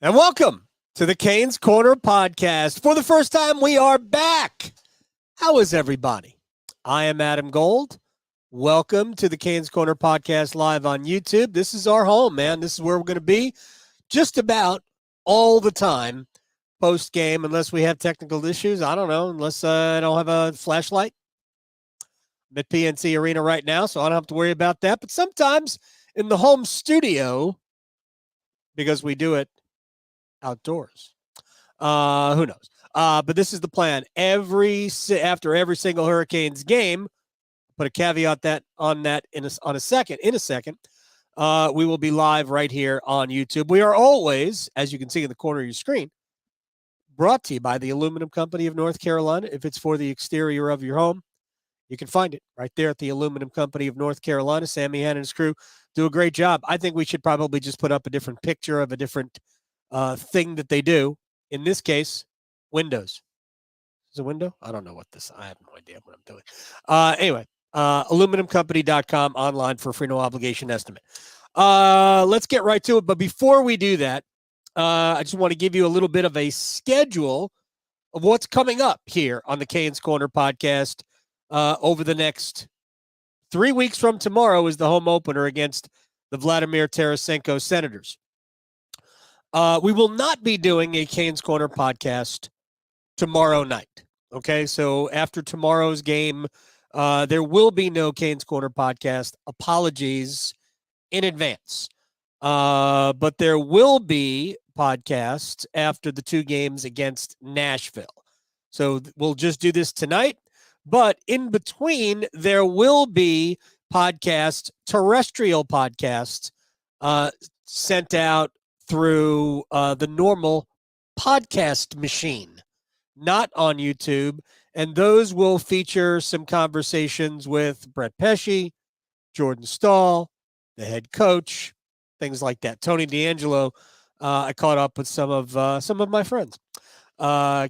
And welcome to the Canes Corner podcast. For the first time, we are back. How is everybody? I am Adam Gold. Welcome to the Canes Corner podcast live on YouTube. This is our home, man. This is where we're going to be just about all the time post-game, unless we have technical issues. I don't know, unless I don't have a flashlight. I'm at PNC Arena right now, so I don't have to worry about that. But sometimes in the home studio, because we do it outdoors. Who knows? But this is the plan. After every single Hurricanes game, put a caveat on that in a second. We will be live right here on YouTube. We are always, as you can see in the corner of your screen, brought to you by the Aluminum Company of North Carolina. If it's for the exterior of your home, you can find it right there at the Aluminum Company of North Carolina. Sammy Han and his crew do a great job. I think we should probably just put up a different picture of a different thing that they do. In this case, windows. Is it a window? I don't know what this. I have no idea what I'm doing. Anyway, aluminumcompany.com online for a free no obligation estimate. Let's get right to it. But before we do that, I just want to give you a little bit of a schedule of what's coming up here on the Canes Corner podcast over the next 3 weeks from tomorrow is the home opener against the Vladimir Tarasenko Senators. We will not be doing a Canes Corner podcast tomorrow night. Okay, so after tomorrow's game, there will be no Canes Corner podcast. Apologies in advance. But there will be podcasts after the two games against Nashville. So we'll just do this tonight. But in between, there will be terrestrial podcasts sent out through the normal podcast machine, not on YouTube. And those will feature some conversations with Brett Pesce, Jordan Stahl, the head coach, things like that. Tony DeAngelo, I caught up with some of my friends.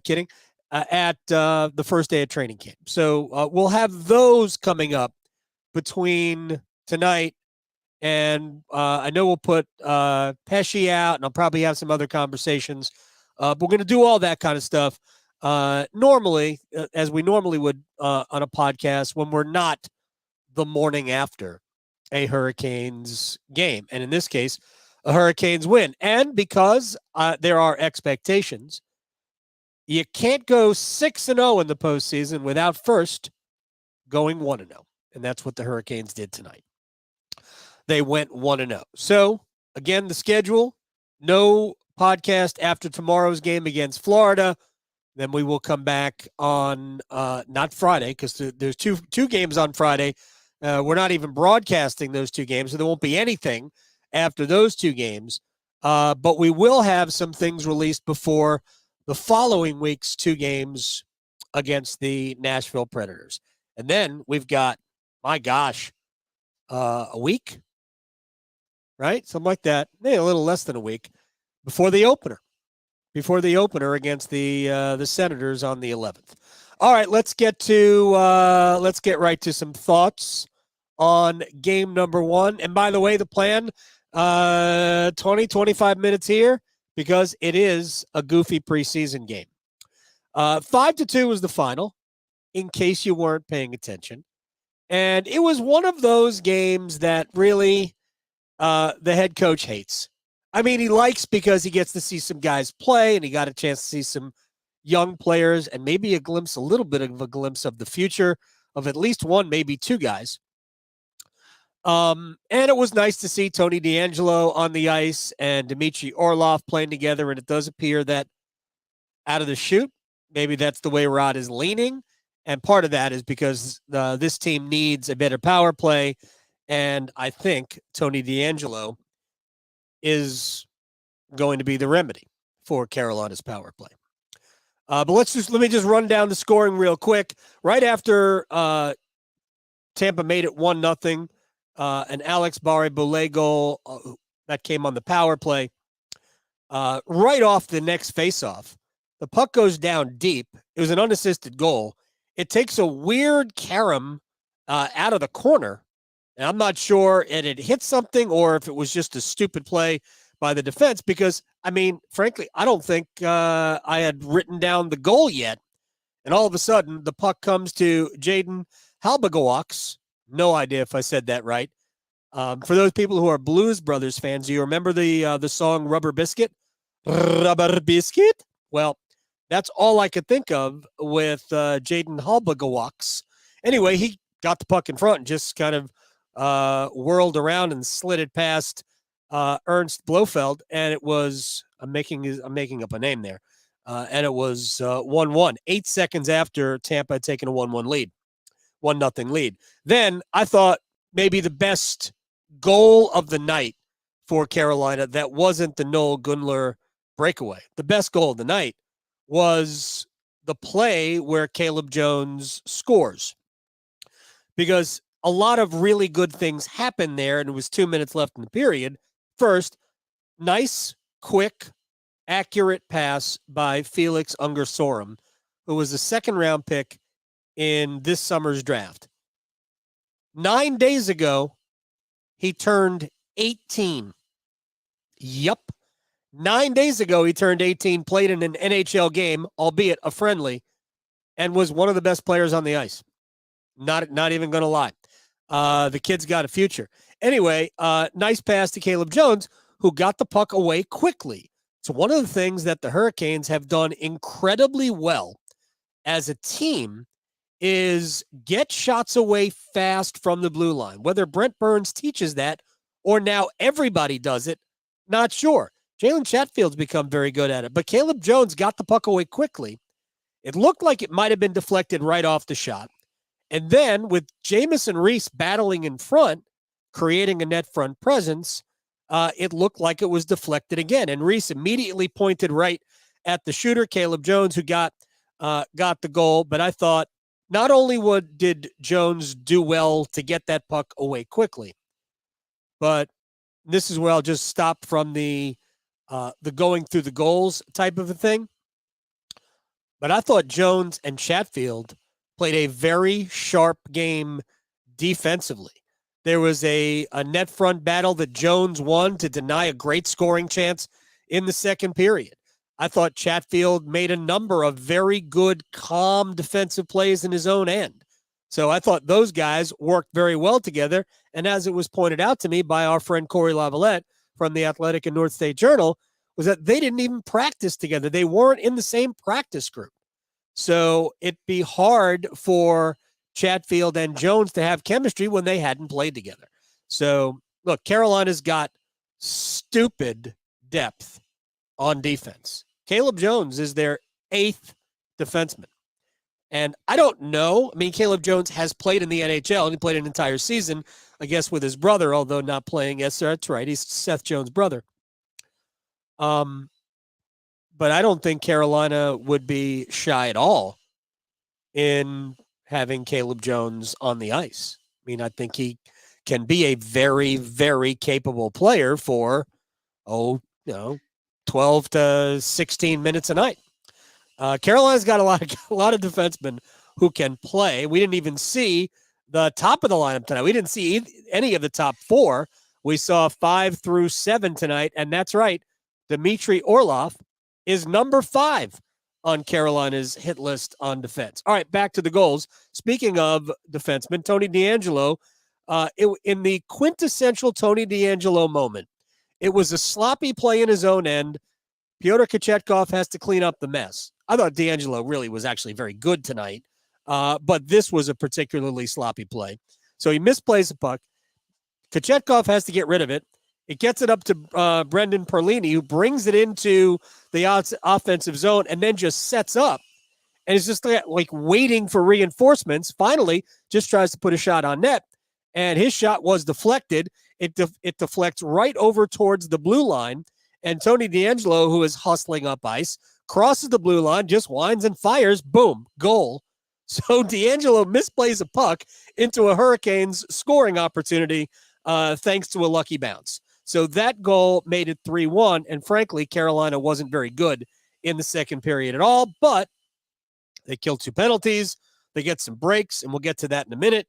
Kidding. At the first day of training camp. So we'll have those coming up between tonight and I know we'll put Pesce out, and I'll probably have some other conversations. But we're going to do all that kind of stuff normally, as we normally would on a podcast when we're not the morning after a Hurricanes game. And in this case, a Hurricanes win. And because there are expectations, you can't go 6-0 in the postseason without first going 1-0. And that's what the Hurricanes did tonight. They went 1-0. So, again, the schedule, no podcast after tomorrow's game against Florida. Then we will come back on not Friday, because there's two games on Friday. We're not even broadcasting those two games, so there won't be anything after those two games. But we will have some things released before the following week's two games against the Nashville Predators. And then we've got, my gosh, a week, right? Something like that. Maybe a little less than a week before the opener. Before the opener against the Senators on the 11th. All right, let's get right to some thoughts on game number one. And by the way, the plan, 25 minutes here, because it is a goofy preseason game. 5-2 was the final, in case you weren't paying attention. And it was one of those games that really the head coach hates. I mean, he likes because he gets to see some guys play, and he got a chance to see some young players and maybe a little bit of a glimpse of the future of at least one, maybe two guys. And it was nice to see Tony DeAngelo on the ice and Dmitry Orlov playing together. And it does appear that out of the chute, maybe that's the way Rod is leaning. And part of that is because this team needs a better power play. And I think Tony DeAngelo is going to be the remedy for Carolina's power play. But let me just run down the scoring real quick. Right after Tampa made it 1-0, an Alex Barré-Boulet goal that came on the power play. Right off the next faceoff, the puck goes down deep. It was an unassisted goal. It takes a weird carom out of the corner. And I'm not sure it had hit something or if it was just a stupid play by the defense because, I mean, frankly, I don't think I had written down the goal yet. And all of a sudden, the puck comes to Jaden Halbagawaks. No idea if I said that right. For those people who are Blues Brothers fans, do you remember the song Rubber Biscuit? Rubber Biscuit? Well, that's all I could think of with Jaden Halbagawaks. Anyway, he got the puck in front and just kind of whirled around and slid it past Ernst Blofeld, and it was I'm making up a name there, and it was 1-1. 8 seconds after Tampa had taken a 1-1 lead, 1-0 lead. Then I thought maybe the best goal of the night for Carolina that wasn't the Noel Gunler breakaway. The best goal of the night was the play where Caleb Jones scores, because a lot of really good things happened there, and it was 2 minutes left in the period. First, nice, quick, accurate pass by Felix Unger-Sorum, who was a second-round pick in this summer's draft. 9 days ago, he turned 18. Yup. 9 days ago, he turned 18, played in an NHL game, albeit a friendly, and was one of the best players on the ice. Not even going to lie. The kid's got a future. Anyway, nice pass to Caleb Jones, who got the puck away quickly. So one of the things that the Hurricanes have done incredibly well as a team is get shots away fast from the blue line. Whether Brent Burns teaches that or now everybody does it, not sure. Jalen Chatfield's become very good at it. But Caleb Jones got the puck away quickly. It looked like it might have been deflected right off the shot. And then with Jamison Reese battling in front, creating a net front presence, it looked like it was deflected again. And Reese immediately pointed right at the shooter, Caleb Jones, who got the goal. But I thought not only did Jones do well to get that puck away quickly, but this is where I'll just stop from the going through the goals type of a thing. But I thought Jones and Chatfield played a very sharp game defensively. There was a net front battle that Jones won to deny a great scoring chance in the second period. I thought Chatfield made a number of very good, calm defensive plays in his own end. So I thought those guys worked very well together. And as it was pointed out to me by our friend Corey Lavalette from the Athletic and North State Journal, was that they didn't even practice together. They weren't in the same practice group. So it'd be hard for Chatfield and Jones to have chemistry when they hadn't played together. So, look, Carolina's got stupid depth on defense. Caleb Jones is their 8th defenseman. And I don't know. I mean, Caleb Jones has played in the NHL, and he played an entire season, I guess, with his brother, although not playing. Yes, sir, that's right. He's Seth Jones' brother. But I don't think Carolina would be shy at all in having Caleb Jones on the ice. I mean, I think he can be a very, very capable player for, 12 to 16 minutes a night. Carolina's got a lot of defensemen who can play. We didn't even see the top of the lineup tonight. We didn't see any of the top 4. We saw 5 through 7 tonight, and that's right. Dmitry Orlov is number 5 on Carolina's hit list on defense. All right, back to the goals. Speaking of defensemen, Tony DeAngelo, in the quintessential Tony DeAngelo moment, it was a sloppy play in his own end. Pyotr Kochetkov has to clean up the mess. I thought DeAngelo really was actually very good tonight, but this was a particularly sloppy play. So he misplays the puck. Kochetkov has to get rid of it. It gets it up to Brendan Perlini, who brings it into the offensive zone and then just sets up. And it's just like waiting for reinforcements. Finally, just tries to put a shot on net. And his shot was deflected. It deflects right over towards the blue line. And Tony DeAngelo, who is hustling up ice, crosses the blue line, just winds and fires. Boom, goal. So DeAngelo misplays a puck into a Hurricanes scoring opportunity thanks to a lucky bounce. So that goal made it 3-1, and frankly, Carolina wasn't very good in the second period at all, but they killed 2 penalties. They get some breaks, and we'll get to that in a minute.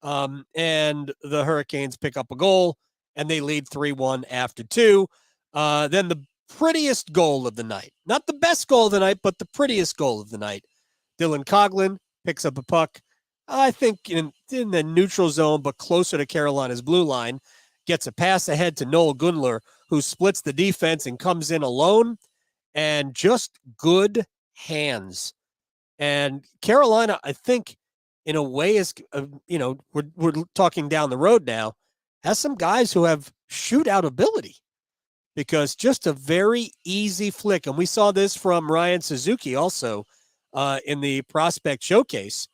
And the Hurricanes pick up a goal, and they lead 3-1 after 2. Then the prettiest goal of the night. Not the best goal of the night, but the prettiest goal of the night. Dylan Coughlin picks up a puck, I think in the neutral zone, but closer to Carolina's blue line, gets a pass ahead to Noel Gunler, who splits the defense and comes in alone, and just good hands. And Carolina, I think, in a way, is we're talking down the road now, has some guys who have shootout ability, because just a very easy flick, and we saw this from Ryan Suzuki also in the prospect showcase,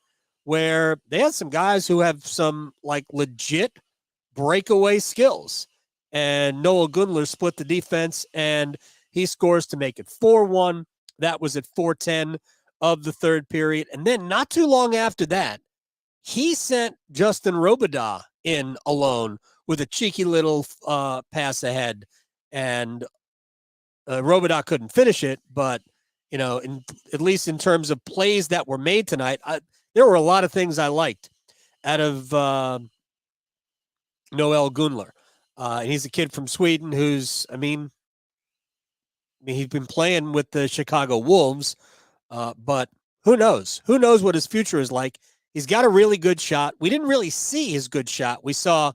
where they had some guys who have some like legit breakaway skills, and Noah Gunler split the defense and he scores to make it 4-1. That was at 4:10 of the third period. And then not too long after that, he sent Justin Robidas in alone with a cheeky little pass ahead, and Robidas couldn't finish it. But at least in terms of plays that were made tonight, there were a lot of things I liked out of Noel Gunler. And he's a kid from Sweden who's, he's been playing with the Chicago Wolves, but who knows? Who knows what his future is like? He's got a really good shot. We didn't really see his good shot. We saw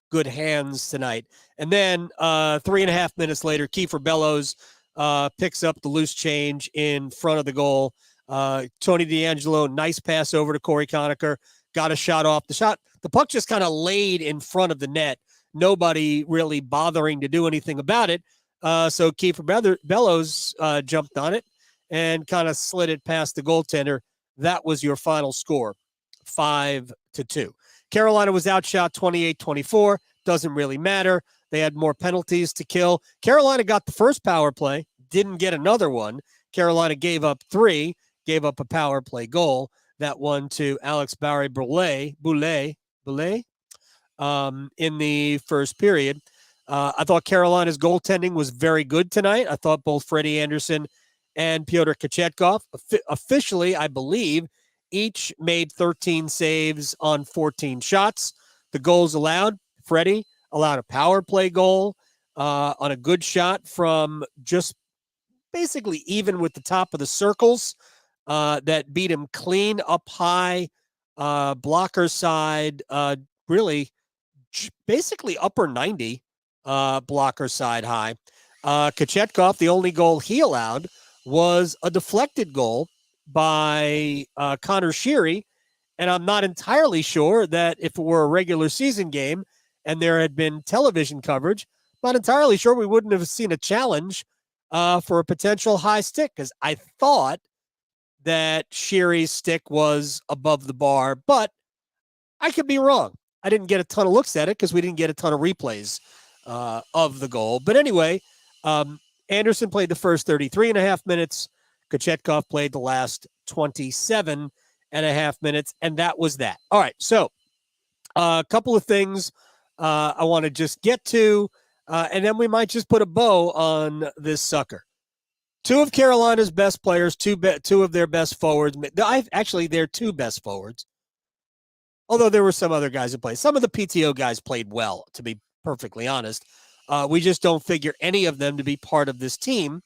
good hands tonight. And then 3.5 minutes later, Kiefer Bellows picks up the loose change in front of the goal. Tony DeAngelo, nice pass over to Corey Conacher, got a shot off. The puck just kind of laid in front of the net. Nobody really bothering to do anything about it. So Kiefer Bellows jumped on it and kind of slid it past the goaltender. That was your final score, 5-2. Carolina was outshot 28-24. Doesn't really matter. They had more penalties to kill. Carolina got the first power play, didn't get another one. Carolina gave up 3, gave up a power play goal. That one to Alex Barré-Boulet in the first period. I thought Carolina's goaltending was very good tonight. I thought both Freddie Anderson and Pyotr Kochetkov, officially, I believe, each made 13 saves on 14 shots. The goals allowed, Freddie allowed a power play goal on a good shot from just basically even with the top of the circles that beat him clean up high, blocker side, really basically upper 90 blocker side high. Kochetkov, the only goal he allowed was a deflected goal by Connor Sheary. And I'm not entirely sure that if it were a regular season game and there had been television coverage, I'm not entirely sure we wouldn't have seen a challenge for a potential high stick, because I thought that Sheary's stick was above the bar, but I could be wrong. I didn't get a ton of looks at it because we didn't get a ton of replays of the goal. But anyway, Anderson played the first 33.5 minutes. Kochetkov played the last 27.5 minutes, and that was that. All right, so a couple of things I want to just get to, and then we might just put a bow on this sucker. 2 of Carolina's best players, 2 of their best forwards. Actually, their 2 best forwards, although there were some other guys who played. Some of the PTO guys played well, to be perfectly honest. We just don't figure any of them to be part of this team,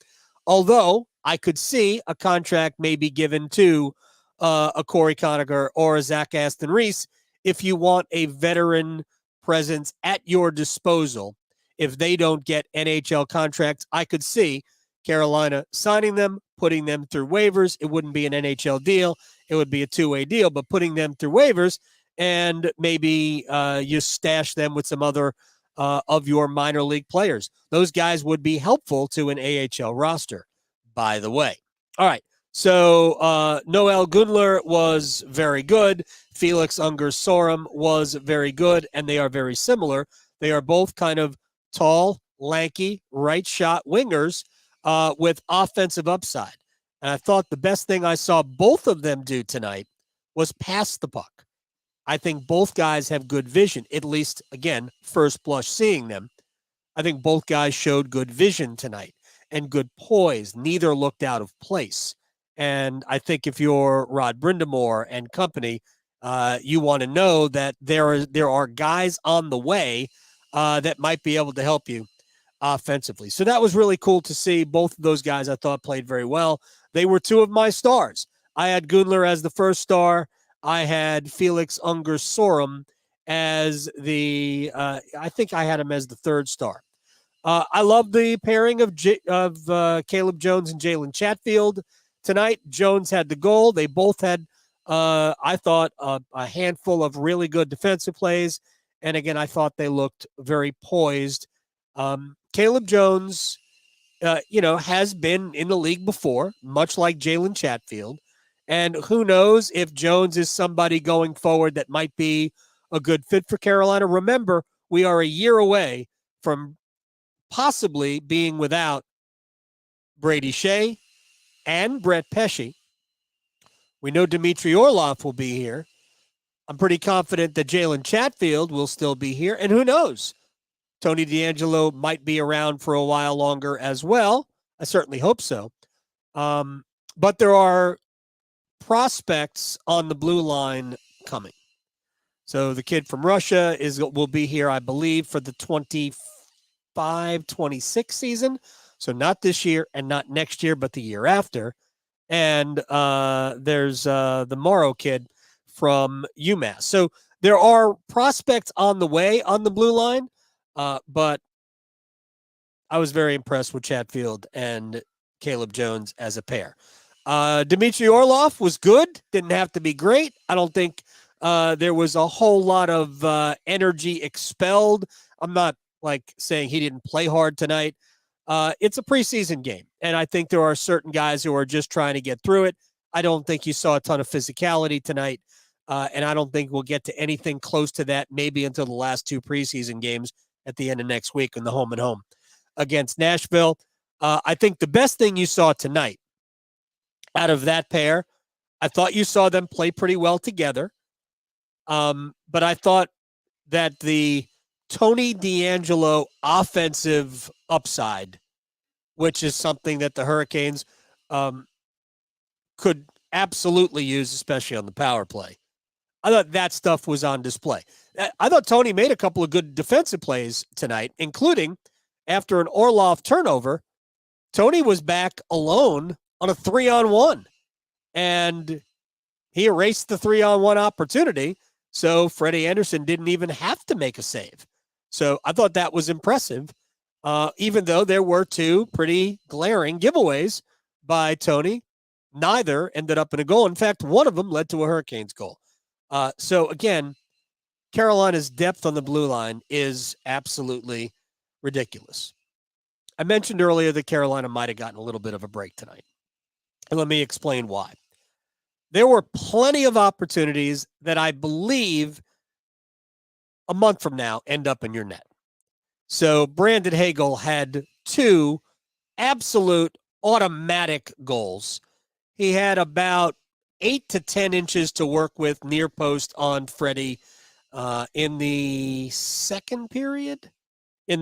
although I could see a contract maybe given to a Corey Conacher or a Zach Aston Reese if you want a veteran presence at your disposal. If they don't get NHL contracts, I could see Carolina signing them, putting them through waivers. It wouldn't be an NHL deal. It would be a 2-way deal, but putting them through waivers, and maybe you stash them with some other of your minor league players. Those guys would be helpful to an AHL roster, by the way. All right. So Noel Gunler was very good. Felix Unger-Sorum was very good, and they are very similar. They are both kind of tall, lanky, right shot wingers with offensive upside. And I thought the best thing I saw both of them do tonight was pass the puck. I think both guys have good vision, at least, again, first blush seeing them. I think both guys showed good vision tonight and good poise. Neither looked out of place. And I think if you're Rod Brindamore and company, you want to know that there are guys on the way that might be able to help you. offensively. So that was really cool to see. Both of those guys I thought played very well. They were two of my stars. I had Gundler as the first star. I had Felix Unger-Sorum as I think I had him as the third star. I love the pairing of Caleb Jones and Jalen Chatfield tonight. Jones had the goal. They both had, I thought, a handful of really good defensive plays. And again, I thought they looked very poised. Caleb Jones, has been in the league before, much like Jalen Chatfield. And who knows if Jones is somebody going forward that might be a good fit for Carolina. Remember, we are a year away from possibly being without Brady Shea and Brett Pesce. We know Dmitry Orlov will be here. I'm pretty confident that Jalen Chatfield will still be here. And who knows? Tony DeAngelo might be around for a while longer as well. I certainly hope so. But there are prospects on the blue line coming. So the kid from Russia will be here, I believe, for the 25-26 season. So not this year and not next year, but the year after. And there's the Morrow kid from UMass. So there are prospects on the way on the blue line, but I was very impressed with Chatfield and Caleb Jones as a pair. Dmitry Orlov was good. Didn't have to be great. I don't think there was a whole lot of energy expelled. I'm not saying he didn't play hard tonight. It's a preseason game, and I think there are certain guys who are just trying to get through it. I don't think you saw a ton of physicality tonight, and I don't think we'll get to anything close to that maybe until the last two preseason games at the end of next week in the home and home against Nashville. I think the best thing you saw tonight out of that pair, I thought you saw them play pretty well together, but I thought that the Tony DeAngelo offensive upside, which is something that the Hurricanes could absolutely use, especially on the power play. I thought that stuff was on display. I thought Tony made a couple of good defensive plays tonight, including after an Orlov turnover, Tony was back alone on a 3-on-1, and he erased the 3-on-1 opportunity, so Freddie Anderson didn't even have to make a save. So I thought that was impressive, even though there were two pretty glaring giveaways by Tony. Neither ended up in a goal. In fact, one of them led to a Hurricanes goal. So again, Carolina's depth on the blue line is absolutely ridiculous. I mentioned earlier that Carolina might have gotten a little bit of a break tonight. And let me explain why. There were plenty of opportunities that I believe a month from now end up in your net. So Brandon Hagel had two absolute automatic goals. He had about 8 to 10 inches to work with near post on Freddie in the second period. And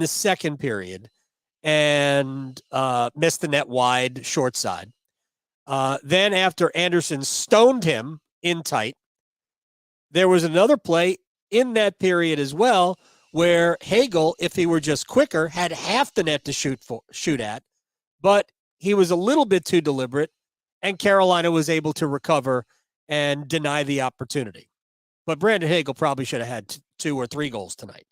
missed the net wide, short side. Then after Anderson stoned him in tight, there was another play in that period as well where Hagel, if he were just quicker, had half the net to shoot at, but he was a little bit too deliberate, and Carolina was able to recover and deny the opportunity. But Brandon Hagel probably should have had 2 or 3 goals tonight.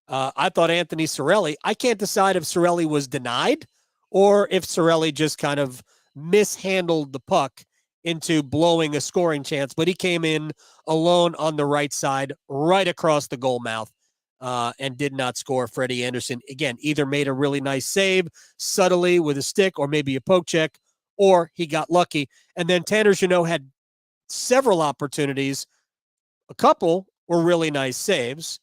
I thought Anthony Cirelli, I can't decide if Cirelli was denied or if Cirelli just kind of mishandled the puck into blowing a scoring chance, but he came in alone on the right side, right across the goal mouth, and did not score. Freddie Anderson, again, either made a really nice save subtly with a stick or maybe a poke check, or he got lucky. And then Tanner Jeannot had several opportunities. A couple were really nice saves.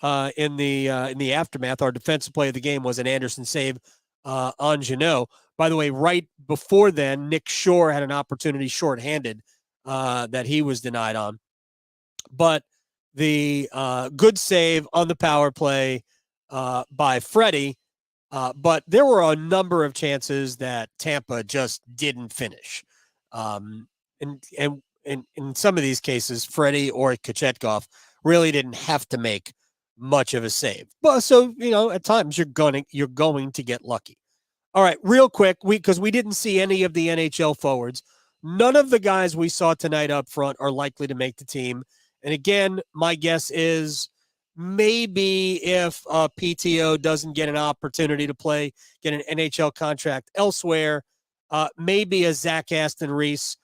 In the aftermath, our defensive play of the game was an Anderson save on Jeannot. By the way, right before then, Nick Shore had an opportunity shorthanded that he was denied on. But the good save on the power play by Freddie. But there were a number of chances that Tampa just didn't finish. And in some of these cases, Freddie or Kochetkov really didn't have to make much of a save. But so, at times you're going to get lucky. All right, real quick, because we didn't see any of the NHL forwards. None of the guys we saw tonight up front are likely to make the team. And again, my guess is maybe if PTO doesn't get an opportunity to get an NHL contract elsewhere, maybe a Zach Aston Reese,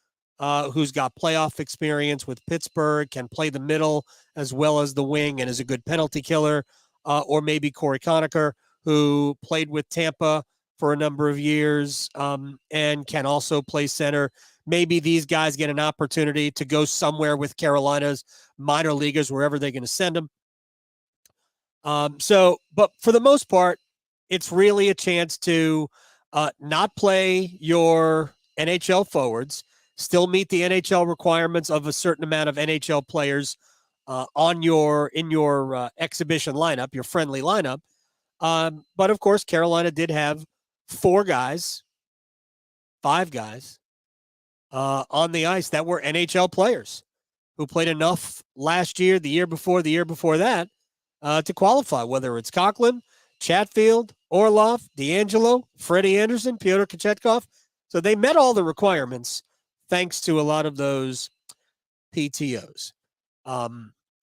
who's got playoff experience with Pittsburgh, can play the middle as well as the wing and is a good penalty killer, or maybe Corey Conacher, who played with Tampa for a number of years, and can also play center. Maybe these guys get an opportunity to go somewhere with Carolina's minor leaguers, wherever they're going to send them. But for the most part, it's really a chance to not play your NHL forwards, still meet the NHL requirements of a certain amount of NHL players in your exhibition lineup, your friendly lineup. But of course, Carolina did have 5 guys on the ice that were NHL players who played enough last year, the year before that, to qualify, whether it's Coughlin, Chatfield, Orlov, DeAngelo, Freddie Anderson, Pyotr Kochetkov. So they met all the requirements thanks to a lot of those PTOs. I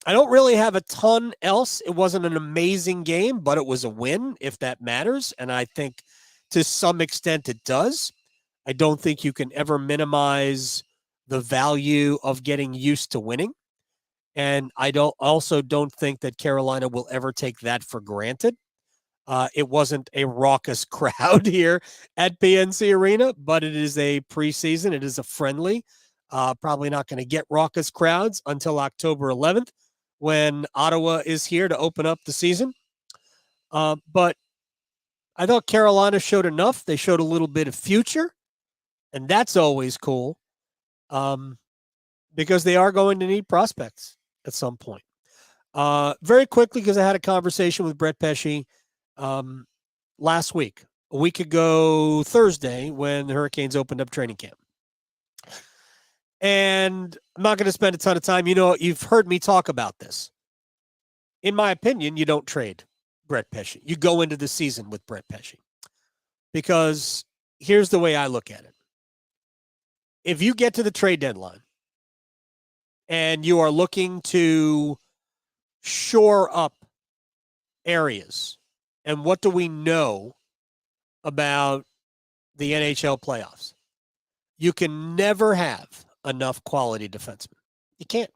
don't really have a ton else. It wasn't an amazing game, but it was a win, if that matters. And I think to some extent it does. I don't think you can ever minimize the value of getting used to winning. And I also don't think that Carolina will ever take that for granted. It wasn't a raucous crowd here at PNC Arena, but it is a preseason. It is a friendly. Probably not going to get raucous crowds until October 11th when Ottawa is here to open up the season. But I thought Carolina showed enough. They showed a little bit of future, and that's always cool because they are going to need prospects at some point. Very quickly, because I had a conversation with Brett Pesce last week, a week ago Thursday, when the Hurricanes opened up training camp. And I'm not going to spend a ton of time. You've heard me talk about this. In my opinion, you don't trade Brett Pesce. You go into the season with Brett Pesce. Because here's the way I look at it. If you get to the trade deadline and you are looking to shore up areas, and what do we know about the NHL playoffs? You can never have enough quality defensemen. You can't.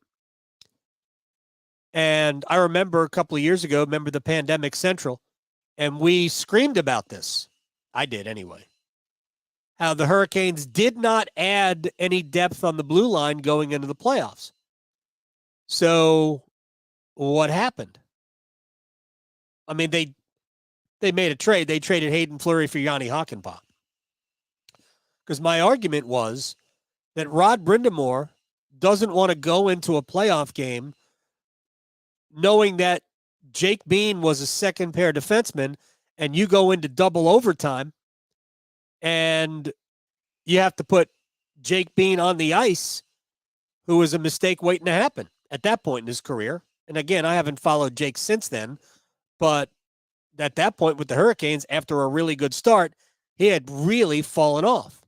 And I remember a couple of years ago, the Pandemic Central, and we screamed about this. I did anyway. How the Hurricanes did not add any depth on the blue line going into the playoffs. So what happened? I mean, they made a trade. They traded Hayden Fleury for Yanni Hakanpää. Because my argument was that Rod Brind'Amour doesn't want to go into a playoff game knowing that Jake Bean was a second-pair defenseman, and you go into double overtime, and you have to put Jake Bean on the ice, who was a mistake waiting to happen at that point in his career. And again, I haven't followed Jake since then, but at that point with the Hurricanes, after a really good start, he had really fallen off.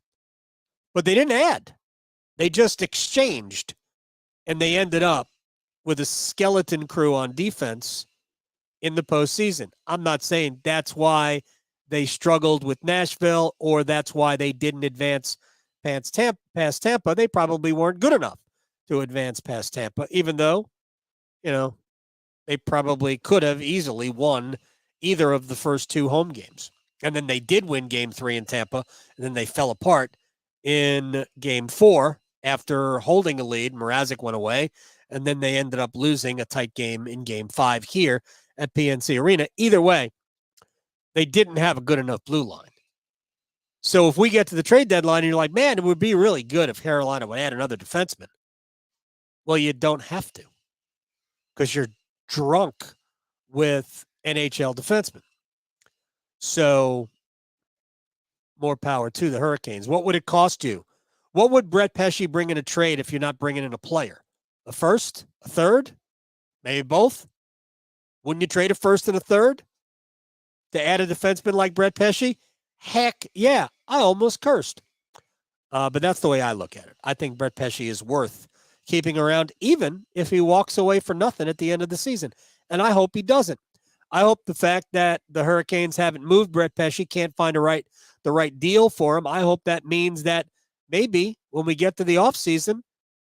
But they didn't add. They just exchanged, and they ended up with a skeleton crew on defense in the postseason. I'm not saying that's why they struggled with Nashville or that's why they didn't advance past Tampa. They probably weren't good enough to advance past Tampa, even though, they probably could have easily won either of the first 2 home games. And then they did win game 3 in Tampa, and then they fell apart in game 4 after holding a lead. Mrazek went away, and then they ended up losing a tight game in game 5 here at PNC Arena. Either way, they didn't have a good enough blue line. So if we get to the trade deadline and you're like, man, it would be really good if Carolina would add another defenseman. Well, you don't have to because you're drunk with NHL defensemen. So more power to the Hurricanes. What would it cost you? What would Brett Pesce bring in a trade if you're not bringing in a player? A first? A third? Maybe both? Wouldn't you trade a first and a third to add a defenseman like Brett Pesce? Heck yeah. I almost cursed. But that's the way I look at it. I think Brett Pesce is worth keeping around, even if he walks away for nothing at the end of the season. And I hope he doesn't. I hope the fact that the Hurricanes haven't moved Brett Pesce, can't find the right deal for him. I hope that means that maybe when we get to the offseason,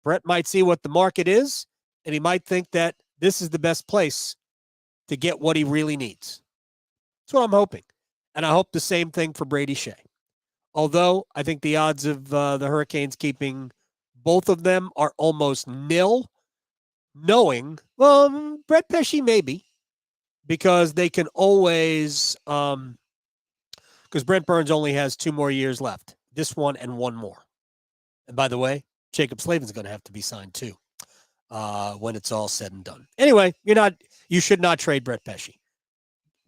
Brett might see what the market is, and he might think that this is the best place to get what he really needs. That's what I'm hoping. And I hope the same thing for Brady Shea. Although I think the odds of the Hurricanes keeping both of them are almost nil, knowing, well, Brett Pesce maybe, because they can always, because Brent Burns only has 2 more years left, this one and one more. And by the way, Jacob Slavin's going to have to be signed too when it's all said and done. Anyway, you should not trade Brett Pesce.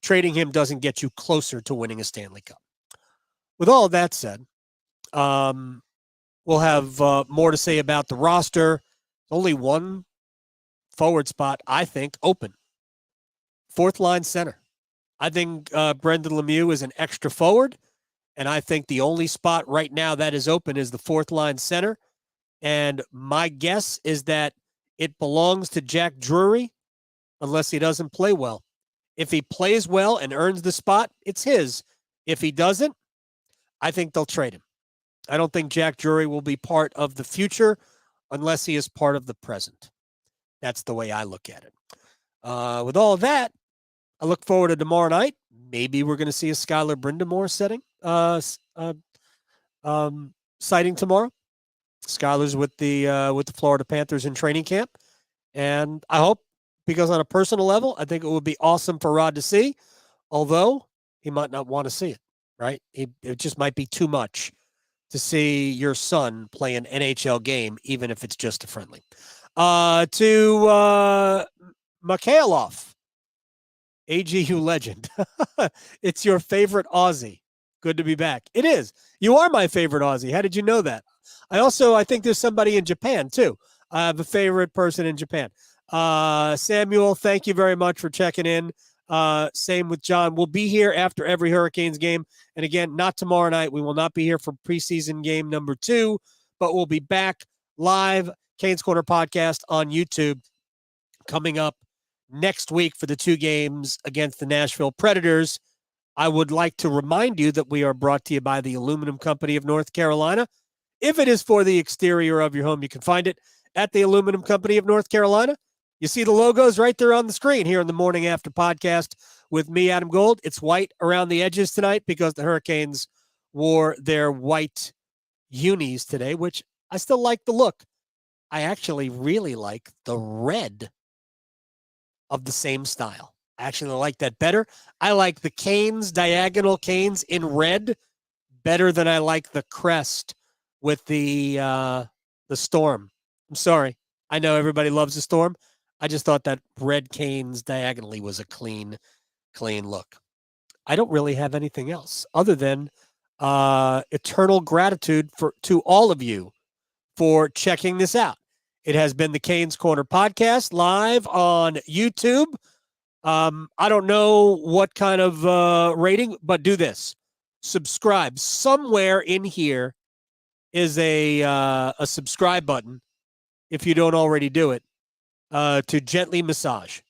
Trading him doesn't get you closer to winning a Stanley Cup. With all of that said, we'll have more to say about the roster. Only one forward spot, I think, open. 4th line center. I think Brendan Lemieux is an extra forward, and I think the only spot right now that is open is the 4th line center. And my guess is that it belongs to Jack Drury unless he doesn't play well. If he plays well and earns the spot, it's his. If he doesn't, I think they'll trade him. I don't think Jack Drury will be part of the future unless he is part of the present. That's the way I look at it. With all of that, I look forward to tomorrow night. Maybe we're going to see a Skylar Brindamore sighting tomorrow. Skylar's with the Florida Panthers in training camp. And I hope, because on a personal level, I think it would be awesome for Rod to see, although he might not want to see it, right? It just might be too much to see your son play an NHL game, even if it's just a friendly. To Mikhailov, AGU legend. It's your favorite Aussie. Good to be back. It is. You are my favorite Aussie. How did you know that? I think there's somebody in Japan, too. I have a favorite person in Japan. Samuel, thank you very much for checking in. Same with John. We'll be here after every Hurricanes game. And again, not tomorrow night. We will not be here for preseason game number 2, but we'll be back live, Canes Corner podcast on YouTube, coming up next week for the 2 games against the Nashville Predators. I would like to remind you that we are brought to you by the Aluminum Company of North Carolina. If it is for the exterior of your home, you can find it at the Aluminum Company of North Carolina. You see the logos right there on the screen here in the Morning After podcast with me, Adam Gold. It's white around the edges tonight because the Hurricanes wore their white unis today, which I still like the look. I actually really like the red of the same style. I actually like that better. I like the Canes, diagonal Canes in red, better than I like the crest with the storm. I'm sorry. I know everybody loves the storm. I just thought that red Canes diagonally was a clean look. I don't really have anything else other than eternal gratitude to all of you for checking this out. It has been the Canes Corner podcast live on YouTube. I don't know what kind of rating, but do this. Subscribe. Somewhere in here is a subscribe button, if you don't already do it, to gently massage.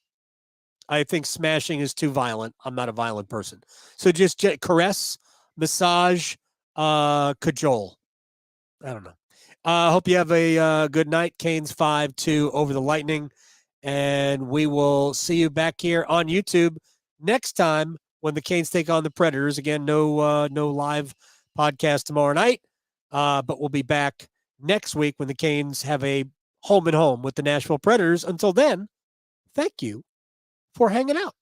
I think smashing is too violent. I'm not a violent person. So just caress, massage, cajole. I don't know. I hope you have a good night. Canes 5-2 over the Lightning. And we will see you back here on YouTube next time when the Canes take on the Predators. Again, no live podcast tomorrow night, but we'll be back next week when the Canes have a home and home with the Nashville Predators. Until then, thank you for hanging out.